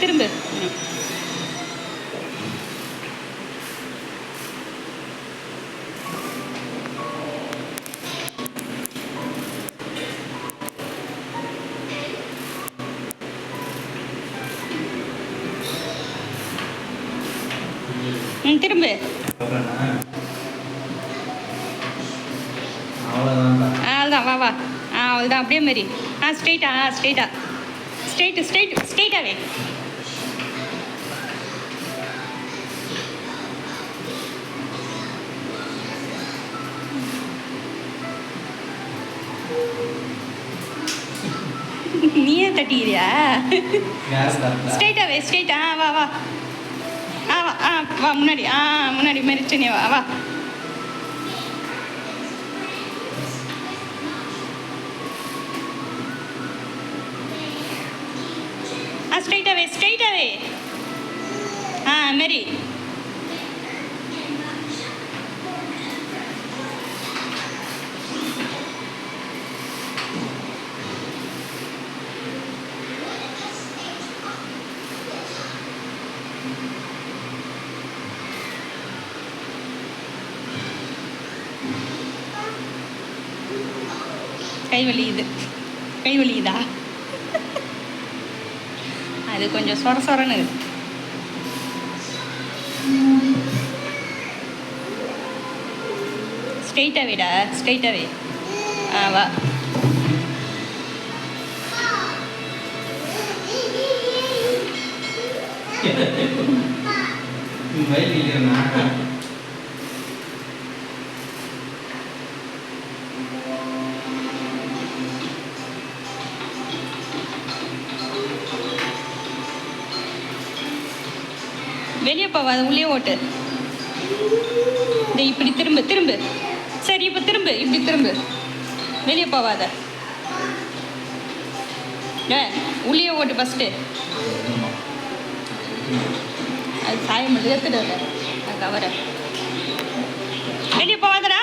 திரும்பு. திரும்பு. அவ்வளோதான், வா வா. அவ்வளோதான், அப்படியே மாரி. ஸ்ட்ரெயிட்டா, ஸ்ட்ரெயிட்டா, ஸ்ட்ரெயிட்டாகவே. நீயே தட்டிக்கிறியா? ஸ்ட்ரெயிட்டாகவே, ஸ்ட்ரெயிட்டா. வா வா. வா வா, முன்னாடி. முன்னாடி மெரிச்சனே, வா வா. ஸ்ட்ரெயிட்டாகவே, ஸ்ட்ரெயிட்டாகவே. மாரி. கை வலியுதா? அது கொஞ்சம் சொரன்னு. ஸ்ட்ரெயிட்டாகவேடா, ஸ்ட்ரெயிட்டாகவே. வா. வெளியே போவாத, உள்ளே ஓட்டு. இப்படி திரும்பு. சரி, இப்போ திரும்பு, இப்படி திரும்பு. வெளியே போவாத. உள்ளே ஓட்டு ஃபஸ்ட்டு. அது சாயம் மட்டும் எடுத்துட்டு கவரை. வெளியே போவாதடா.